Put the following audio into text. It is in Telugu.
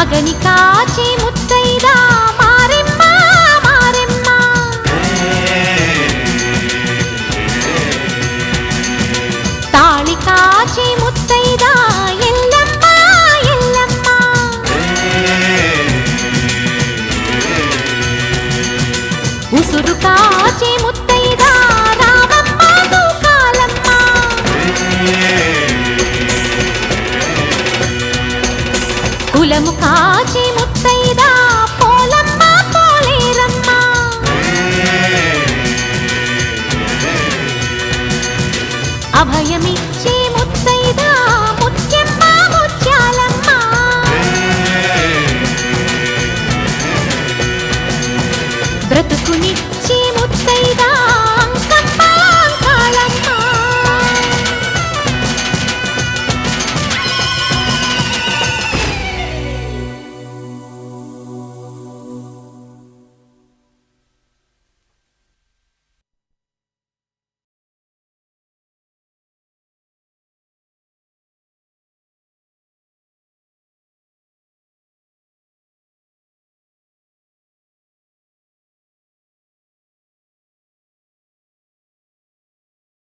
మగని కాచి ముత్తైదా మారెమ్మ మారెమ్మ తాళి కాచి ముత్తైదా ఎల్లమ్మ ఎల్లమ్మ ఉసురు కాచి ముత్తైదా రామమ్మ తూకాలమ్మ కులము కాచి